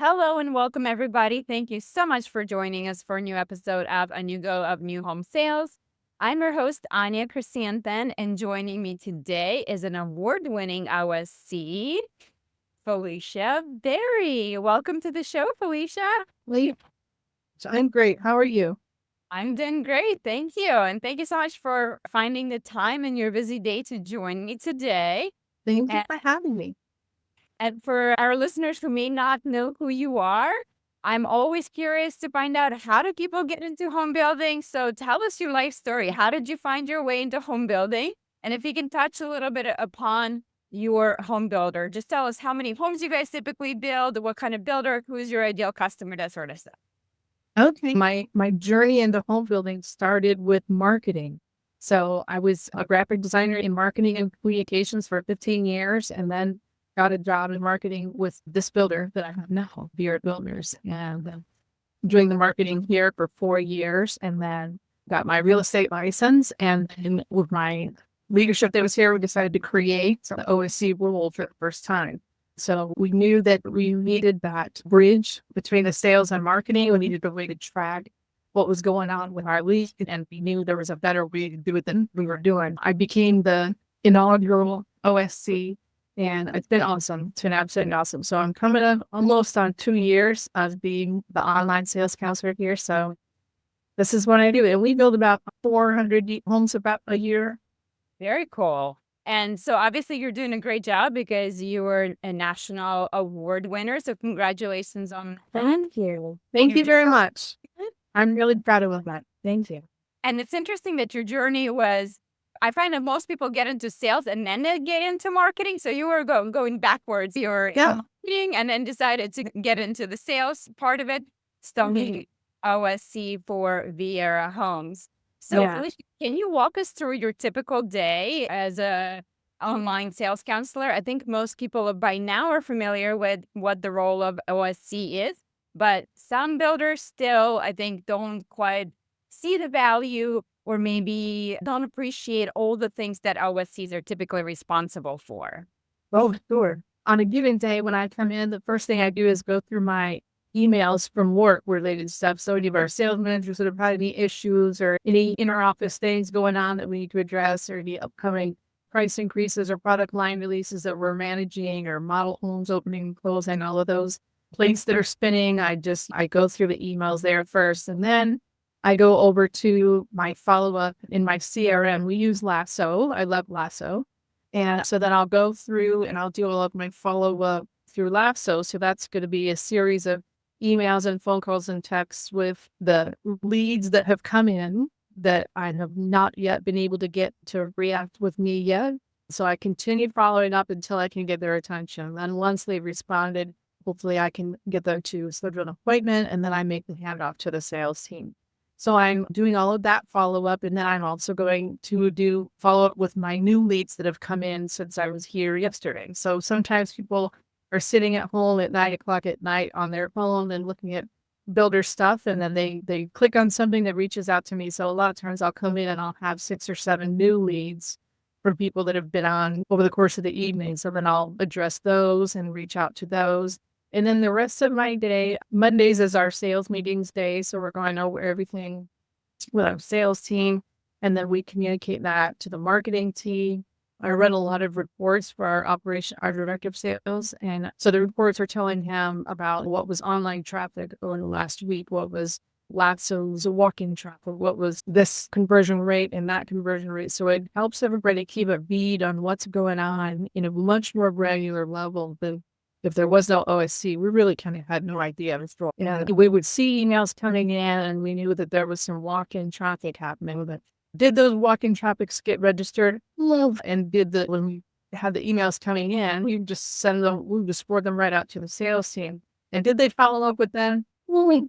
Hello and welcome, everybody. Thank you so much for joining us for a new episode of Anewgo of New Home Sales. I'm your host, Anya Chrysanthemum, and joining me today is an award-winning OSC, Felicia Berry. Welcome to the show, Felicia. Lee, I'm great. How are you? I'm doing great. Thank you. And thank you so much for finding the time in your busy day to join me today. Thank you And for having me. And for our listeners who may not know who you are, I'm always curious to find out, how do people get into home building? So tell us your life story. How did you find your way into home building? And if you can touch a little bit upon your home builder, just tell us how many homes you guys typically build, what kind of builder, who's your ideal customer, that sort of stuff. Okay. My journey into home building started with marketing. So I was a graphic designer in marketing and communications for 15 years, and then got a job in marketing with this builder that I have now, Viera Builders, and doing the marketing here for 4 years, and then got my real estate license. And then with my leadership that was here, we decided to create the OSC role for the first time. So we knew that we needed that bridge between the sales and marketing. We needed a way to track what was going on with our lead, and we knew there was a better way to do it than we were doing. I became the inaugural OSC, and it's been awesome. It's been absolutely awesome. So I'm coming up almost on 2 years of being the online sales counselor here. So this is what I do. And we build about 400 homes about a year. Very cool. And so obviously you're doing a great job because you were a national award winner. So congratulations on that. Thank you. Thank you very much. I'm really proud of that. Thank you. And it's interesting that your journey was, I find that most people get into sales and then they get into marketing. So you were going backwards. You were in marketing and then decided to get into the sales part of it, starting OSC for Viera Homes. So Felicia, can you walk us through your typical day as a online sales counselor? I think most people by now are familiar with what the role of OSC is, but some builders still, I think, don't quite see the value or maybe don't appreciate all the things that OSCs are typically responsible for. Oh, sure. On a given day when I come in, the first thing I do is go through my emails from work related stuff. So any of our sales managers that have had any issues or any inter-office things going on that we need to address, or any upcoming price increases or product line releases that we're managing, or model homes opening and closing, all of those plates that are spinning. I go through the emails there first, and then I go over to my follow-up in my CRM. We use Lasso. I love Lasso. And so then I'll go through and I'll do all of my follow-up through Lasso. So that's going to be a series of emails and phone calls and texts with the leads that have come in that I have not yet been able to get to react with me yet. So I continue following up until I can get their attention. Then once they've responded, hopefully I can get them to schedule an appointment, and then I make the handoff to the sales team. So I'm doing all of that follow-up, and then I'm also going to do follow-up with my new leads that have come in since I was here yesterday. So sometimes people are sitting at home at 9:00 at night on their phone and looking at builder stuff, and then they click on something that reaches out to me. So a lot of times I'll come in and I'll have 6 or 7 new leads for people that have been on over the course of the evening. So then I'll address those and reach out to those. And then the rest of my day, Mondays is our sales meetings day. So we're going over everything with our sales team, and then we communicate that to the marketing team. I run a lot of reports for our director of sales. And so the reports are telling him about what was online traffic over the last week, what was Lasso's walk-in traffic, what was this conversion rate and that conversion rate. So it helps everybody keep a bead on what's going on in a much more granular level than if there was no OSC. We really kind of had no idea. And we would see emails coming in, and we knew that there was some walk-in traffic happening. But did those walk-in traffics get registered? And when we had the emails coming in, we just forward them right out to the sales team. And did they follow up with them? Well, we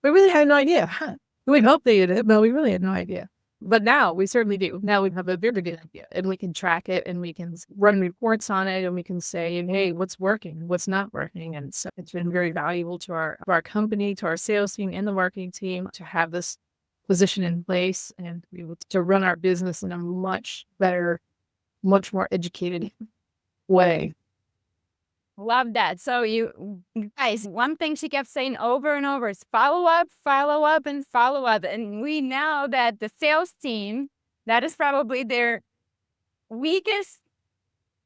really had no idea. We hope they did, but we really had no idea. But now we certainly do. Now we have a very good idea, and we can track it, and we can run reports on it, and we can say, hey, what's working, what's not working. And so it's been very valuable to our company, to our sales team and the marketing team to have this position in place and be able to run our business in a much better, much more educated way. Love that. So you guys, one thing she kept saying over and over is and follow up. And we know that the sales team, that is probably their weakest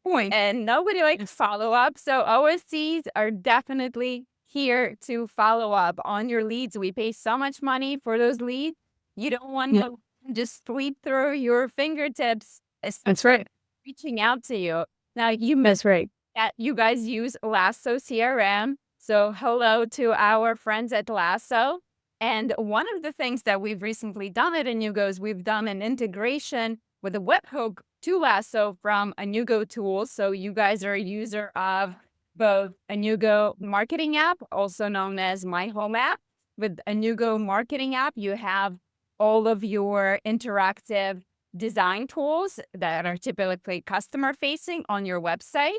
point, and nobody likes follow up. So OSCs are definitely here to follow up on your leads. We pay so much money for those leads. You don't want to just sleep through your fingertips. That's right. Reaching out to you. Now you That's right. that you guys use Lasso CRM. So hello to our friends at Lasso. And one of the things that we've recently done at Anewgo is we've done an integration with a webhook to Lasso from Anewgo tools. So you guys are a user of both Anewgo marketing app, also known as My Home app. With Anewgo marketing app, you have all of your interactive design tools that are typically customer facing on your website.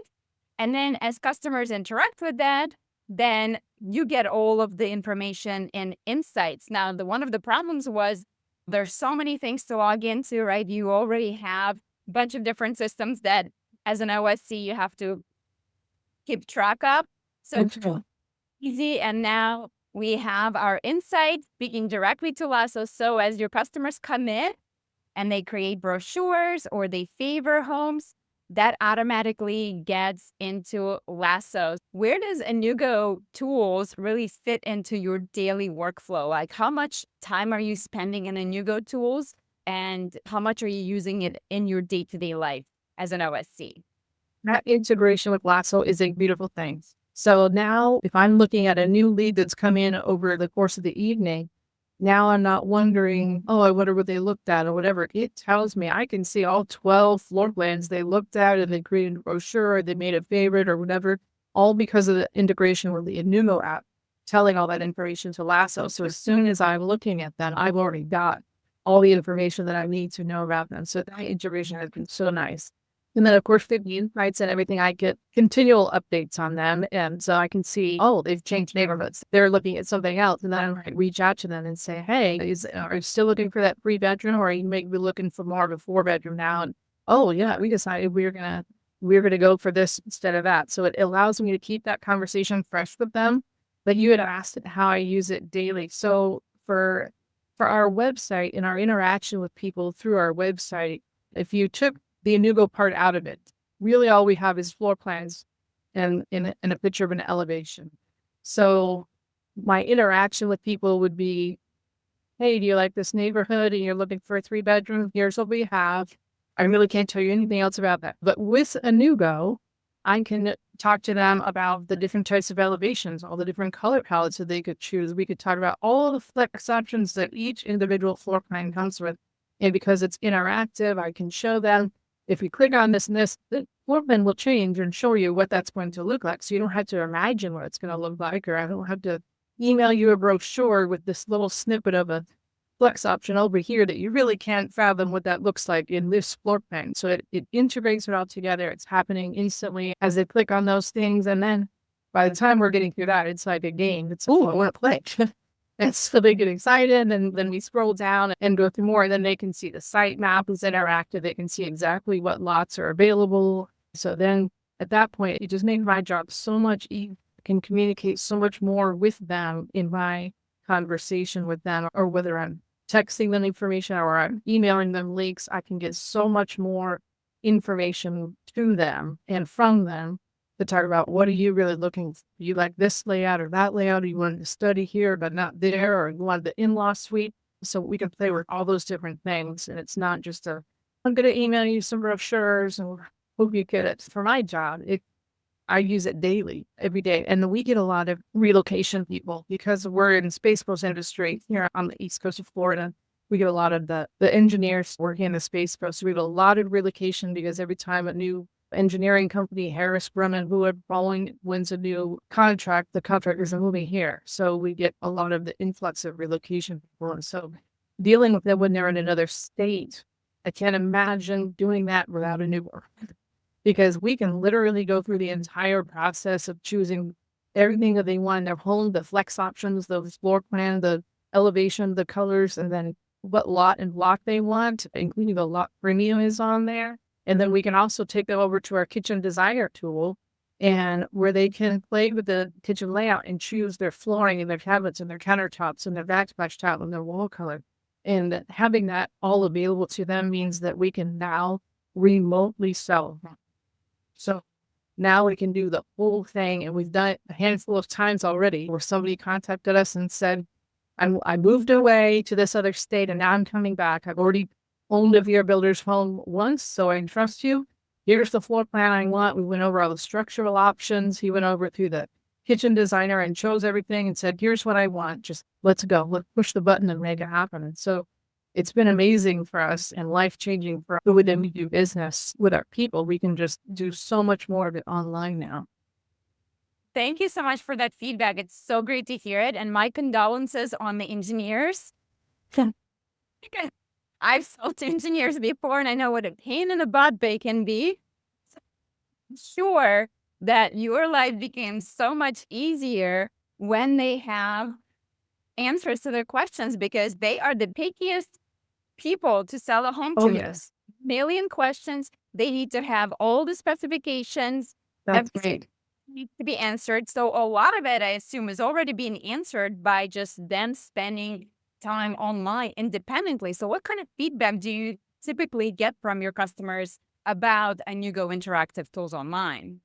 And then as customers interact with that, then you get all of the information and insights. Now, one of the problems was there's so many things to log into, right? You already have a bunch of different systems that as an OSC, you have to keep track of. So it's easy. And now we have our insights speaking directly to Lasso. So as your customers come in and they create brochures or they favor homes, that automatically gets into Lasso. Where does Anewgo tools really fit into your daily workflow? Like how much time are you spending in Anewgo tools and how much are you using it in your day-to-day life as an OSC? That integration with Lasso is a beautiful thing. So now if I'm looking at a new lead that's come in over the course of the evening, now I'm not wondering, oh, I wonder what they looked at or whatever. It tells me I can see all 12 floor plans they looked at and they created a brochure or they made a favorite or whatever, all because of the integration with the Anewgo app, telling all that information to Lasso. So as soon as I'm looking at that, I've already got all the information that I need to know about them. So that integration has been so nice. And then, of course, the insights and everything, I get continual updates on them. And so I can see, oh, they've changed neighborhoods. They're looking at something else. And then I reach out to them and say, hey, are you still looking for that 3-bedroom or are you maybe looking for more of a 4-bedroom now? And, oh, yeah, we decided we're going to go for this instead of that. So it allows me to keep that conversation fresh with them. But you had asked how I use it daily. So for our website and our interaction with people through our website, if you took the Anewgo part out of it, really all we have is floor plans and a picture of an elevation. So my interaction with people would be, hey, do you like this neighborhood and you're looking for a 3-bedroom? Here's what we have. I really can't tell you anything else about that. But with Anewgo, I can talk to them about the different types of elevations, all the different color palettes that they could choose. We could talk about all the flex options that each individual floor plan comes with. And because it's interactive, I can show them, if you click on this and this, the floor plan will change and show you what that's going to look like. So you don't have to imagine what it's going to look like, or I don't have to email you a brochure with this little snippet of a flex option over here that you really can't fathom what that looks like in this floor plan. So it integrates it all together. It's happening instantly as they click on those things. And then by the time we're getting through that, it's like a game. It's, oh, I want to play. And so they get excited, and then we scroll down and go through more, and then they can see the site map is interactive. They can see exactly what lots are available. So then at that point, it just makes my job so much easier. I can communicate so much more with them in my conversation with them, or whether I'm texting them information or I'm emailing them links, I can get so much more information to them and from them to talk about, what are you really looking for? You like this layout or that layout? Or you wanted to study here but not there, or you wanted the in-law suite? So we can play with all those different things. And it's not just I'm going to email you some brochures and hope you get it. For my job, I use it daily, every day. And we get a lot of relocation people because we're in the Space Coast industry here on the East Coast of Florida. We get a lot of the engineers working in the Space Coast. So we have a lot of relocation because every time a new engineering company, Harris, Brumman, who are following, wins a new contract, the contractors are moving here. So we get a lot of the influx of relocation people. And so dealing with them when they're in another state, I can't imagine doing that without Anewgo, because we can literally go through the entire process of choosing everything that they want in their home, the flex options, the floor plan, the elevation, the colors, and then what lot and block they want, including the lot premium is on there. And then we can also take them over to our kitchen designer tool and where they can play with the kitchen layout and choose their flooring and their cabinets and their countertops and their backsplash tile and their wall color. And having that all available to them means that we can now remotely sell. So now we can do the whole thing. And we've done it a handful of times already where somebody contacted us and said, I moved away to this other state and now I'm coming back. I've already owned a Viera Builder's home once, so I trust you. Here's the floor plan I want. We went over all the structural options. He went over through the kitchen designer and chose everything and said, here's what I want. Just let's go. Let's push the button and make it happen. And so it's been amazing for us and life-changing for the way that we do business with our people. We can just do so much more of it online now. Thank you so much for that feedback. It's so great to hear it. And my condolences on the engineers. I've sold to engineers before, and I know what a pain in the butt they can be. So I'm sure that your life became so much easier when they have answers to their questions, because they are the pickiest people to sell a home to. Oh, yes. Million questions. They need to have all the specifications. That's everything great. needs to be answered. So a lot of it, I assume, is already being answered by just them spending time online independently. So what kind of feedback do you typically get from your customers about Anewgo interactive tools online?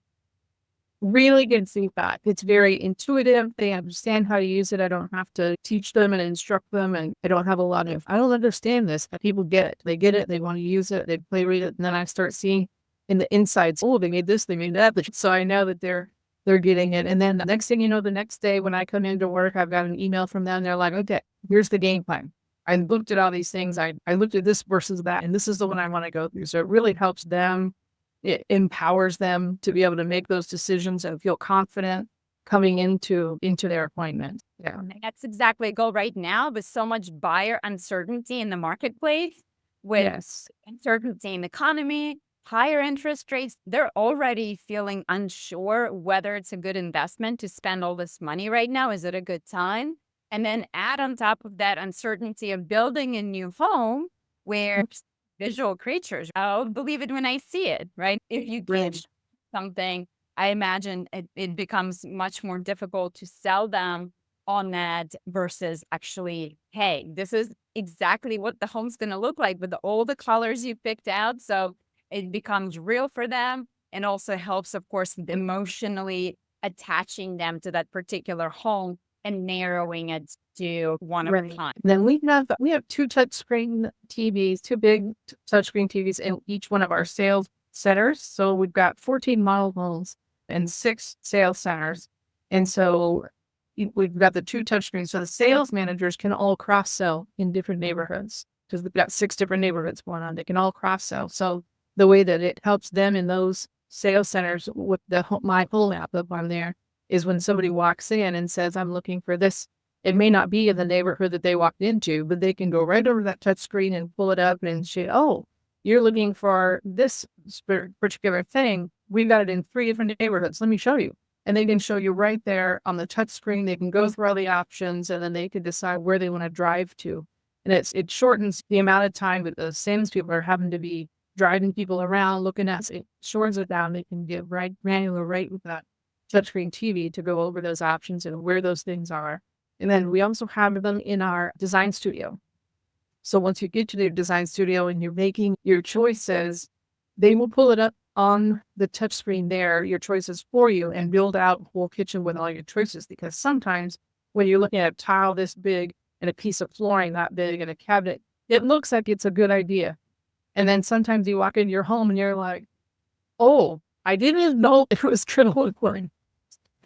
Really good feedback. It's very intuitive. They understand how to use it. I don't have to teach them and instruct them. And I don't have a lot of, I don't understand this, but people get it. They get it. They want to use it. They play with it. And then I start seeing in the insides, oh, they made this, they made that. So I know that they're getting it. And then the next thing you know, the next day when I come into work, I've got an email from them. They're like, okay, here's the game plan. I looked at all these things. I looked at this versus that, and this is the one I want to go through. So it really helps them. It empowers them to be able to make those decisions and feel confident coming into their appointment. Yeah. That's exactly a goal right now, with so much buyer uncertainty in the marketplace, with Yes. uncertainty in the economy, higher interest rates. They're already feeling unsure whether it's a good investment to spend all this money right now. Is it a good time? And then add on top of that uncertainty of building a new home where visual creatures, I'll believe it when I see it, right? If you get something, I imagine it becomes much more difficult to sell them on that versus actually, hey, this is exactly what the home's going to look like with all the colors you picked out. So it becomes real for them, and also helps, of course, emotionally attaching them to that particular home and narrowing it to one of a kind. Then we have two touchscreen TVs, two big touchscreen TVs in each one of our sales centers. So we've got 14 model homes and 6 sales centers. And so we've got the two touchscreens. So the sales managers can all cross sell in different neighborhoods, because we've got 6 different neighborhoods going on. They can all cross sell. So the way that it helps them in those sales centers with my whole app up on there is when somebody walks in and says, I'm looking for this. It may not be in the neighborhood that they walked into, but they can go right over that touch screen and pull it up and say, oh, you're looking for this particular thing. We've got it in 3 different neighborhoods. Let me show you. And they can show you right there on the touch screen. They can go through all the options, and then they can decide where they want to drive to. And it shortens the amount of time that the salespeople are having to be driving people around, looking at it, shortens it down. They can get right granular right with that touchscreen TV to go over those options and where those things are. And then we also have them in our design studio. So once you get to the design studio and you're making your choices, they will pull it up on the touchscreen there, your choices for you, and build out a whole kitchen with all your choices. Because sometimes when you're looking at a tile this big and a piece of flooring that big and a cabinet, it looks like it's a good idea. And then sometimes you walk into your home and you're like, oh, I didn't even know it was going to look like.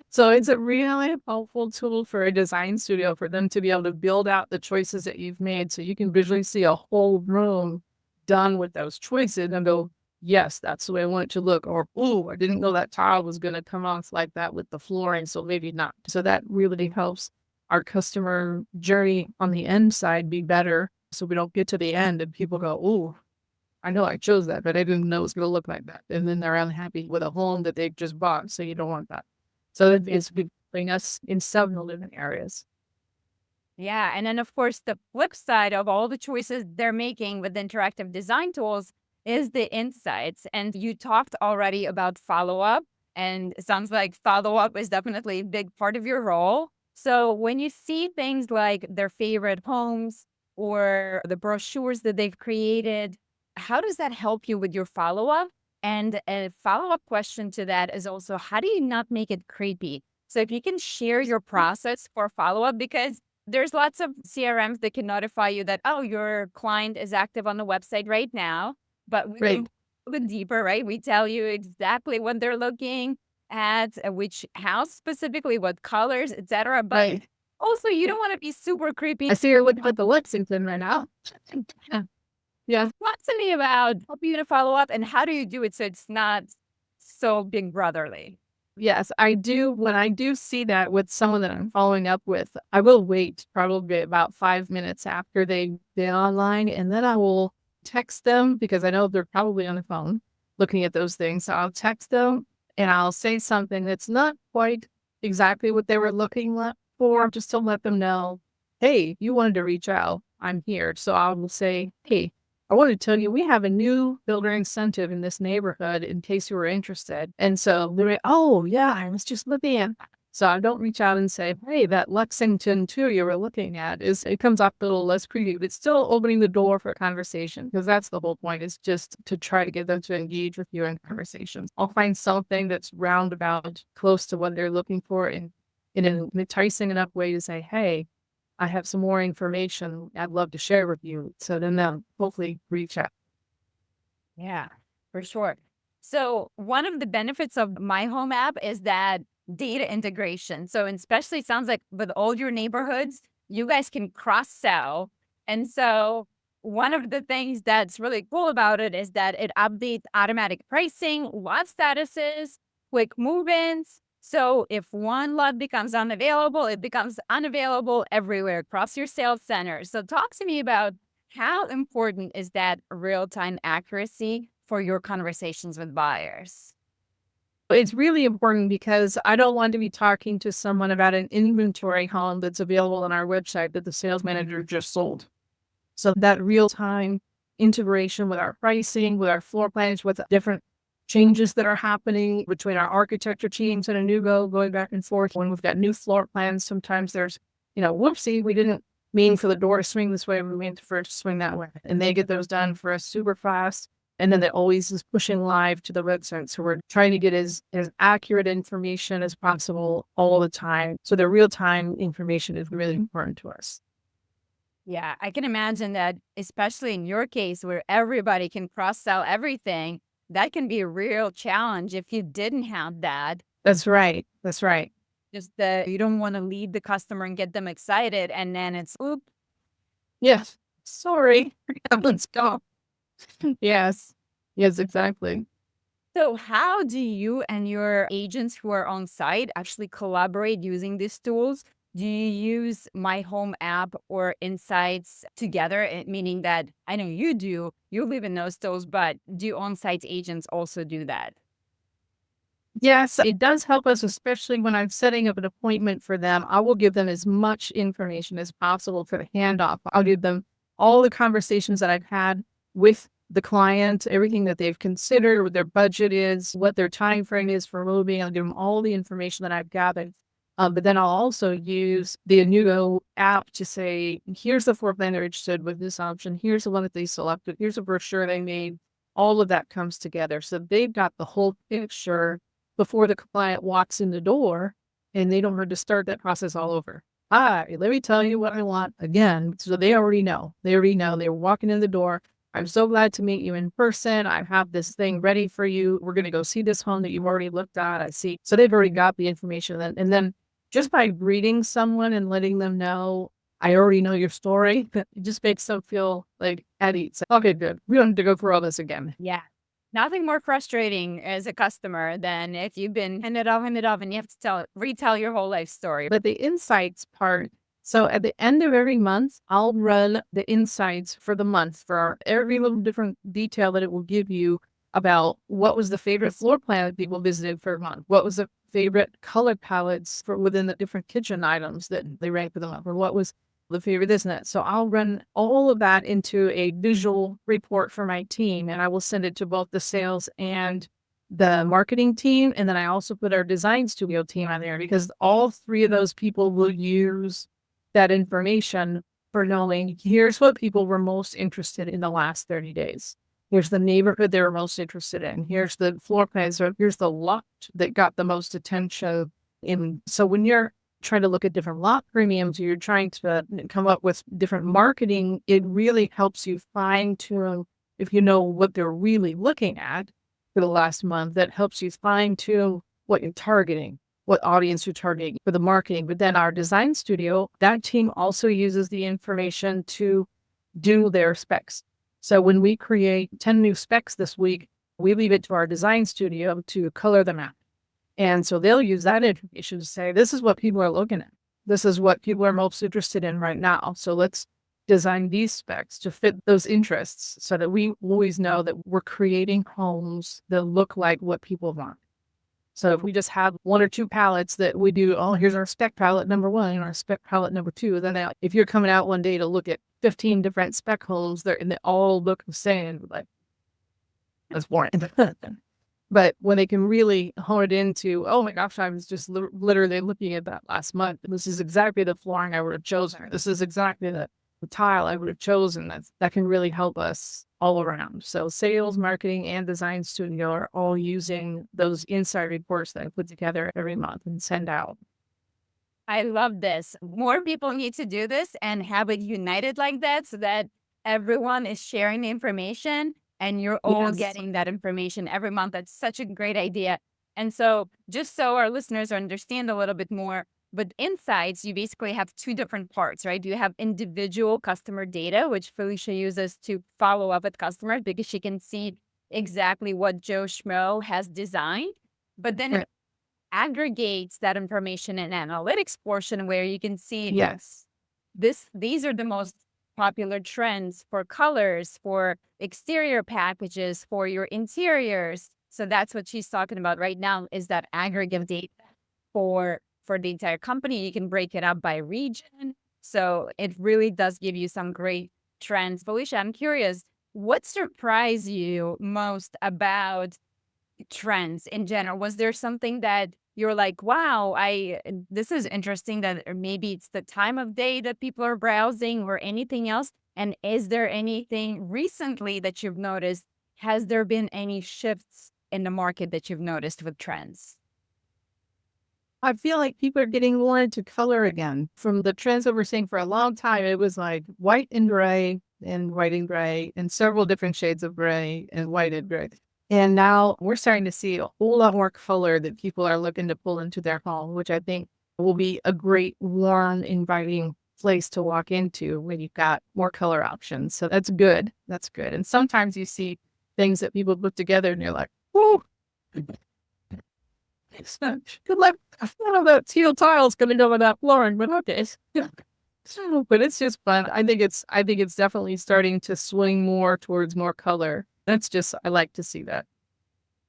So it's a really helpful tool for a design studio for them to be able to build out the choices that you've made, so you can visually see a whole room done with those choices and go, yes, that's the way I want it to look. Or, oh, I didn't know that tile was going to come off like that with the flooring, so maybe not. So that really helps our customer journey on the end side be better, so we don't get to the end and people go, oh, I know I chose that, but I didn't know it was going to look like that. And then they're unhappy with a home that they just bought, so you don't want that. So it's helping us in several different areas. Yeah. And then, of course, the flip side of all the choices they're making with interactive design tools is the insights. And you talked already about follow-up And it sounds like follow-up is definitely a big part of your role. So when you see things like their favorite homes or the brochures that they've created, how does that help you with your follow-up? And a follow-up question to that is also, how do you not make it creepy? So if you can share your process for follow-up, because there's lots of CRMs that can notify you that, oh, your client is active on the website right now, but we Right. can go deeper, right? We tell you exactly what they're looking at, which house specifically, what colors, etc. But Right. also, you don't want to be super creepy. I see you're looking at the Lexington right now. Yeah. Yeah. Talk to me about helping you to follow up and how do you do it so it's not so big brotherly? Yes, I do. When I do see that with someone that I'm following up with, I will wait probably about 5 minutes after they're online, and then I will text them because I know they're probably on the phone looking at those things. So I'll text them and I'll say something that's not quite exactly what they were looking for, just to let them know, hey, you wanted to reach out. I'm here. So I will say, hey, I want to tell you, we have a new builder incentive in this neighborhood in case you were interested. And so they're like, oh, yeah, I was just looking at. So I don't reach out and say, hey, that Lexington too you were looking at it comes up a little less creepy, but it's still opening the door for a conversation because that's the whole point is just to try to get them to engage with you in conversations. I'll find something that's roundabout close to what they're looking for in an enticing enough way to say, hey, I have some more information I'd love to share with you. So then they'll hopefully reach out. Yeah, for sure. So one of the benefits of My Home app is that data integration. So especially it sounds like with all your neighborhoods, you guys can cross sell. And so one of the things that's really cool about it is that it updates automatic pricing, lot statuses, quick move-ins. So if one lot becomes unavailable, it becomes unavailable everywhere across your sales center. So talk to me about how important is that real-time accuracy for your conversations with buyers? It's really important because I don't want to be talking to someone about an inventory home that's available on our website that the sales manager just sold. So that real time integration with our pricing, with our floor plans, with different changes that are happening between our architecture teams and Anewgo going back and forth. When we've got new floor plans, sometimes there's, whoopsie, we didn't mean for the door to swing this way, we meant for it to swing that way. And they get those done for us super fast. And then they're always just pushing live to the website. So we're trying to get as accurate information as possible all the time. So the real time information is really important to us. Yeah, I can imagine that, especially in your case where everybody can cross-sell everything, that can be a real challenge if you didn't have that. That's right. That's right. Just that you don't want to lead the customer and get them excited, and then it's, oop. Yes. Sorry. Let's go. Yes. Yes, exactly. So how do you and your agents who are on site actually collaborate using these tools? Do you use My Home app or Insights together? Meaning that I know you do, you live in those tools, but do on-site agents also do that? Yes, it does help us, especially when I'm setting up an appointment for them. I will give them as much information as possible for the handoff. I'll give them all the conversations that I've had with the client, everything that they've considered, what their budget is, what their time frame is for moving. I'll give them all the information that I've gathered. But then I'll also use the Anewgo app to say, here's the floor plan they're interested with this option. Here's the one that they selected. Here's a brochure they made. All of that comes together. So they've got the whole picture before the client walks in the door, and they don't have to start that process all over. Hi, let me tell you what I want again. So they already know. They already know. They're walking in the door. I'm so glad to meet you in person. I have this thing ready for you. We're going to go see this home that you've already looked at. I see. So they've already got the information. And then just by greeting someone and letting them know, I already know your story, it just makes them feel like at ease. Okay, good. We don't have to go through all this again. Yeah. Nothing more frustrating as a customer than if you've been handed off, and you have to retell your whole life story. But the insights part, so at the end of every month, I'll run the insights for the month for every little different detail that it will give you about what was the favorite floor plan that people visited for a month, what was the favorite color palettes for within the different kitchen items that they ranked for the month, or what was the favorite this and that. So I'll run all of that into a visual report for my team, and I will send it to both the sales and the marketing team, and then I also put our design studio team on there, because all three of those people will use that information for knowing, here's what people were most interested in the last 30 days. Here's the neighborhood they were most interested in. Here's the floor plans, or here's the lot that got the most attention. So when you're trying to look at different lot premiums, or you're trying to come up with different marketing, it really helps you fine tune, if you know what they're really looking at for the last month, that helps you fine tune what you're targeting, what audience you're targeting for the marketing. But then our design studio, that team also uses the information to do their specs. So when we create 10 new specs this week, we leave it to our design studio to color them out. And so they'll use that information to say, this is what people are looking at. This is what people are most interested in right now. So let's design these specs to fit those interests, so that we always know that we're creating homes that look like what people want. So if we just have one or two palettes that we do, oh, here's our spec palette number 1 and our spec palette number 2, then if you're coming out one day to look at 15 different spec homes, and they all look the same, like, that's boring. But when they can really hone it into, oh my gosh, I was just literally looking at that last month. This is exactly the flooring I would have chosen. This is exactly the tile I would have chosen. That can really help us all around. So sales, marketing, and design studio are all using those insight reports that I put together every month and send out. I love this. More people need to do this and have it united like that, so that everyone is sharing the information and you're all getting that information every month. That's such a great idea. And so just so our listeners understand a little bit more, but insights, you basically have two different parts, right? You have individual customer data, which Felicia uses to follow up with customers because she can see exactly what Joe Schmo has designed. But then it aggregates that information in analytics portion, where you can see these are the most popular trends for colors, for exterior packages, for your interiors. So that's what she's talking about right now, is that aggregate data for the entire company. You can break it up by region. So it really does give you some great trends. Felicia, I'm curious, what surprised you most about trends in general? Was there something that you're like, wow, this is interesting, that maybe it's the time of day that people are browsing, or anything else? And is there anything recently that you've noticed? Has there been any shifts in the market that you've noticed with trends? I feel like people are getting more into color again. From the trends that we're seeing for a long time, it was like white and gray, and white and gray, and several different shades of gray and white and gray. And now we're starting to see a whole lot more color that people are looking to pull into their home, which I think will be a great, warm, inviting place to walk into when you've got more color options. So that's good. That's good. And sometimes you see things that people put together and you're like, whoa. It's not good. Like, I don't know that teal tiles coming over that flooring, but okay. So, but it's just fun. I think it's definitely starting to swing more towards more color. I like to see that.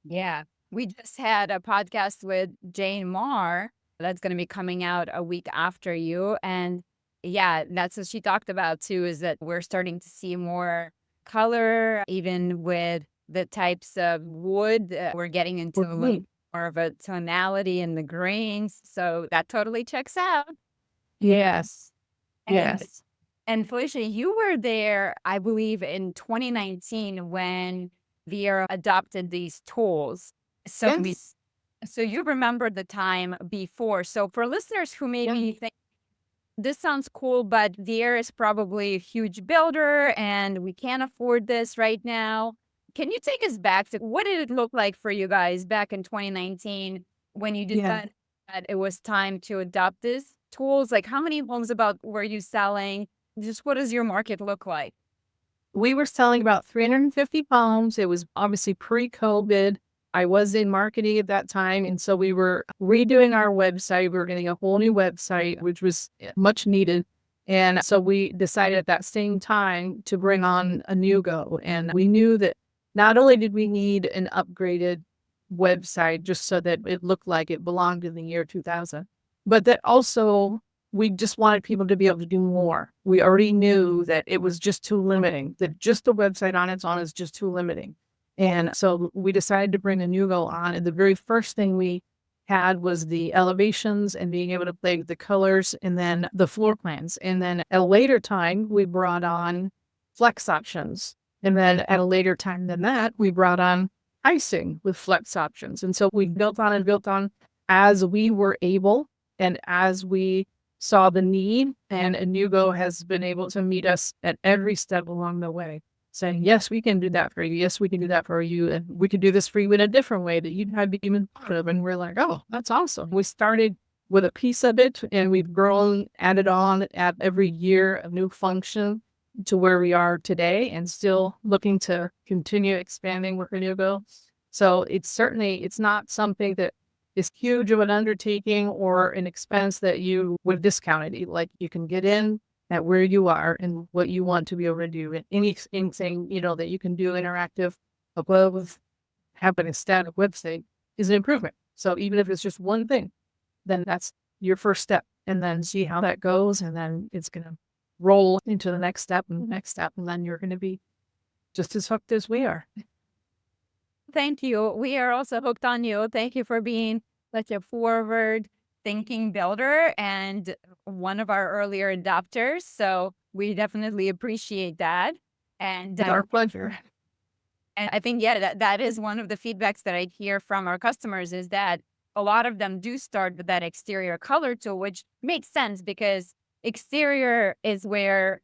Yeah. We just had a podcast with Jane Marr that's going to be coming out a week after you. And yeah, that's what she talked about too, is that we're starting to see more color, even with the types of wood. We're getting into a little more of a tonality in the grains. So that totally checks out. Yes. And Felicia, you were there, I believe, in 2019 when Viera adopted these tools. So, so you remember the time before. So for listeners who maybe think this sounds cool, but Viera is probably a huge builder and we can't afford this right now, can you take us back to what did it look like for you guys back in 2019 when you decided that it was time to adopt these tools? Like, how many homes about were you selling? Just what does your market look like? We were selling about 350 homes. It was obviously pre-COVID. I was in marketing at that time. And so we were redoing our website. We were getting a whole new website, which was much needed. And so we decided at that same time to bring on Anewgo. And we knew that not only did we need an upgraded website just so that it looked like it belonged in the year 2000, but that also we just wanted people to be able to do more. We already knew that it was just too limiting, that just the website on its own is just too limiting. And so we decided to bring Anewgo on. And the very first thing we had was the elevations and being able to play with the colors and then the floor plans. And then at a later time, we brought on flex options. And then at a later time than that, we brought on icing with flex options. And so we built on and built on as we were able and as we saw the need. And Anewgo has been able to meet us at every step along the way, saying, yes, we can do that for you. Yes, we can do that for you. And we can do this for you in a different way that you'd have even thought of. And we're like, oh, that's awesome. We started with a piece of it and we've grown, added on at every year a new function to where we are today, and still looking to continue expanding with Anewgo. So it's not something that is huge of an undertaking or an expense that you would discount it. Like, you can get in at where you are and what you want to be able to do. And anything, that you can do interactive above having a static website is an improvement. So even if it's just one thing, then that's your first step, and then see how that goes. And then it's going to roll into the next step and the next step. And then you're going to be just as hooked as we are. Thank you. We are also hooked on you. Thank you for being such a forward thinking builder and one of our earlier adopters. So we definitely appreciate that. And It's our pleasure. And I think, that is one of the feedbacks that I hear from our customers, is that a lot of them do start with that exterior color tool, which makes sense because exterior is where,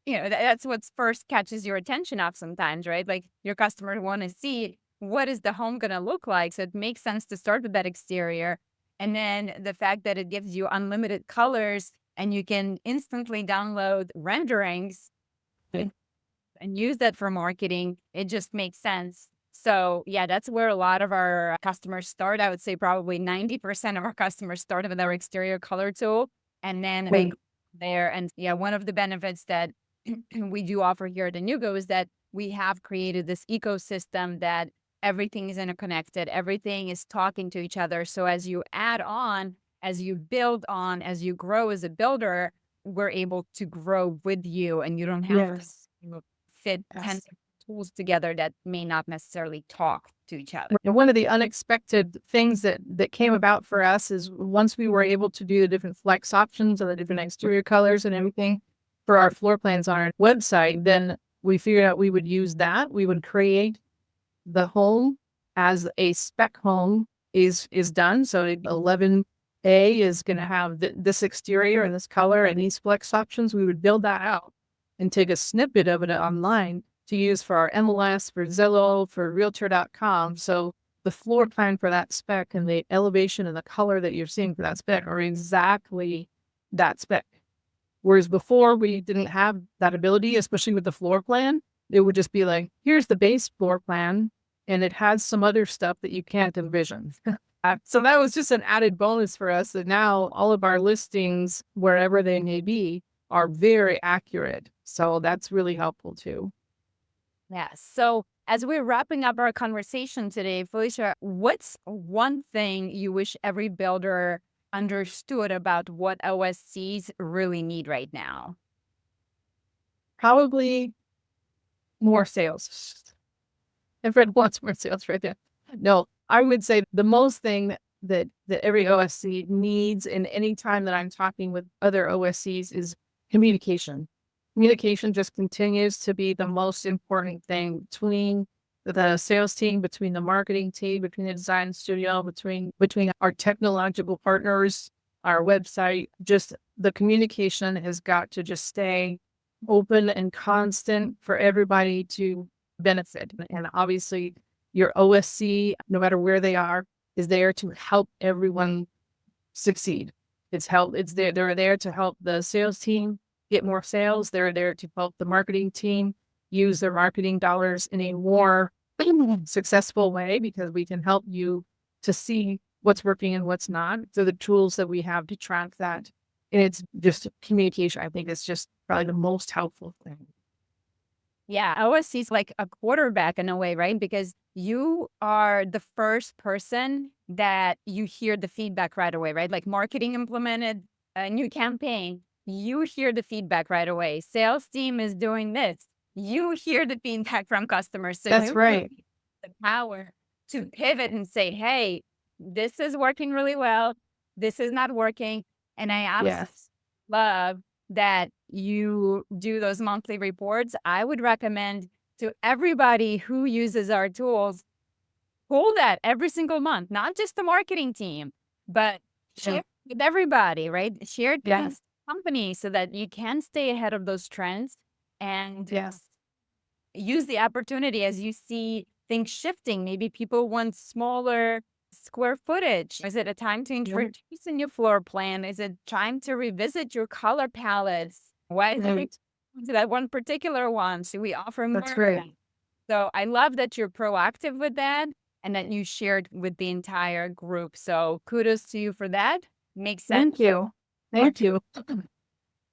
that's what first catches your attention off sometimes, right? Like, your customer want to see what is the home going to look like. So it makes sense to start with that exterior. And then the fact that it gives you unlimited colors and you can instantly download renderings and use that for marketing, it just makes sense. So that's where a lot of our customers start. I would say probably 90% of our customers start with our exterior color tool, and then we go there. And one of the benefits that we do offer here at Anewgo is that we have created this ecosystem that everything is interconnected. Everything is talking to each other. So as you add on, as you build on, as you grow as a builder, we're able to grow with you, and you don't have to fit 10 tools together that may not necessarily talk to each other. And one of the unexpected things that came about for us is once we were able to do the different flex options and the different exterior colors and everything for our floor plans on our website, then we figured out we would use that. We would create the home as a spec home is done. So 11A is going to have this exterior and this color and these flex options. We would build that out and take a snippet of it online to use for our MLS, for Zillow, for Realtor.com. So the floor plan for that spec and the elevation and the color that you're seeing for that spec are exactly that spec. Whereas before we didn't have that ability, especially with the floor plan, it would just be like, here's the base floor plan, and it has some other stuff that you can't envision. So that was just an added bonus for us, that now all of our listings, wherever they may be, are very accurate. So that's really helpful too. Yes. So as we're wrapping up our conversation today, Felicia, what's one thing you wish every builder understood about what OSCs really need right now? Probably more sales. Everyone wants more sales right there. No, I would say the most thing that every OSC needs, in any time that I'm talking with other OSCs, is communication. Communication just continues to be the most important thing between the sales team, between the marketing team, between the design studio, between our technological partners, our website. Just the communication has got to just stay open and constant for everybody to benefit. And obviously your OSC, no matter where they are, is there to help everyone succeed. They're there to help the sales team get more sales. They're there to help the marketing team use their marketing dollars in a more successful way, because we can help you to see what's working and what's not. So the tools that we have to track that. And it's just communication. I think it's just probably the most helpful thing. Yeah, OSC is like a quarterback in a way, right? Because you are the first person that you hear the feedback right away, right? Like, marketing implemented a new campaign, you hear the feedback right away. Sales team is doing this, you hear the feedback from customers. So That's right. the power to pivot and say, hey, this is working really well. This is not working. And I absolutely Yes. love that you do those monthly reports. I would recommend to everybody who uses our tools, pull that every single month, not just the marketing team, but share with everybody, right? Share it with Yes. the company so that you can stay ahead of those trends and Yes. use the opportunity as you see things shifting. Maybe people want smaller square footage. Is it a time to introduce a new floor plan? Is it time to revisit your color palettes? Why is it to that one particular one? So we offer more. That's great. So I love that you're proactive with that and that you shared with the entire group. So kudos to you for that. Makes sense. Thank you. Thank you.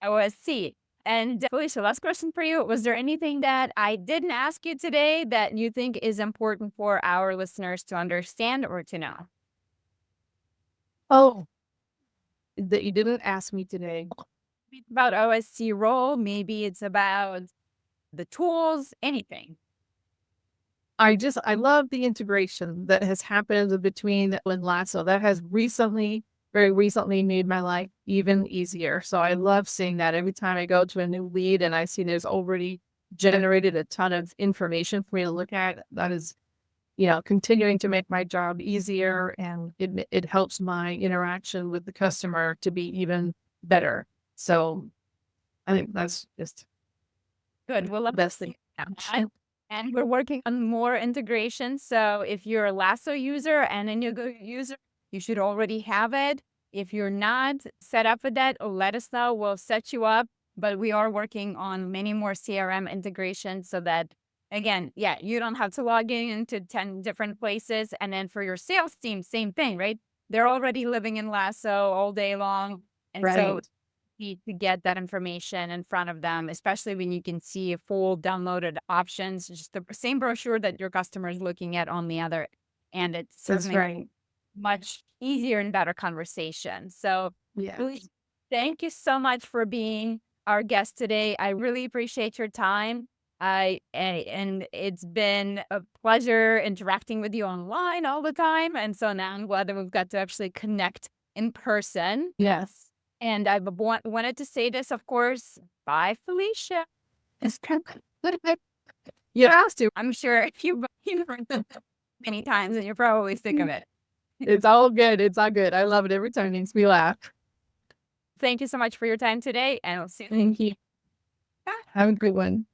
OSC. And Felicia, last question for you. Was there anything that I didn't ask you today that you think is important for our listeners to understand or to know? Oh, that you didn't ask me today. Maybe it's about OSC role. Maybe it's about the tools, anything. I love the integration that has happened between and Lasso. That has very recently made my life even easier. So I love seeing that every time I go to a new lead and I see there's already generated a ton of information for me to look at. That is, continuing to make my job easier, and it helps my interaction with the customer to be even better. So I think that's just Good. We'll the love best thing. and we're working on more integrations. So if you're a Lasso user and a Anewgo user, you should already have it. If you're not set up with that, let us know. We'll set you up. But we are working on many more CRM integrations so that, again, you don't have to log in into 10 different places. And then for your sales team, same thing, right? They're already living in Lasso all day long. And so need to get that information in front of them, especially when you can see full downloaded options, just the same brochure that your customer is looking at on the other. And it's certainly much easier and better conversation. So really, thank you so much for being our guest today. I really appreciate your time. And it's been a pleasure interacting with you online all the time. And so now I'm glad that we've got to actually connect in person. Yes. And I wanted to say this, of course. Bye, Felicia. You have to. I'm sure you've heard it many times and you're probably sick of it. It's all good. It's all good. I love it every time. It makes me laugh. Thank you so much for your time today, and I'll see you. Thank you. Have a good one.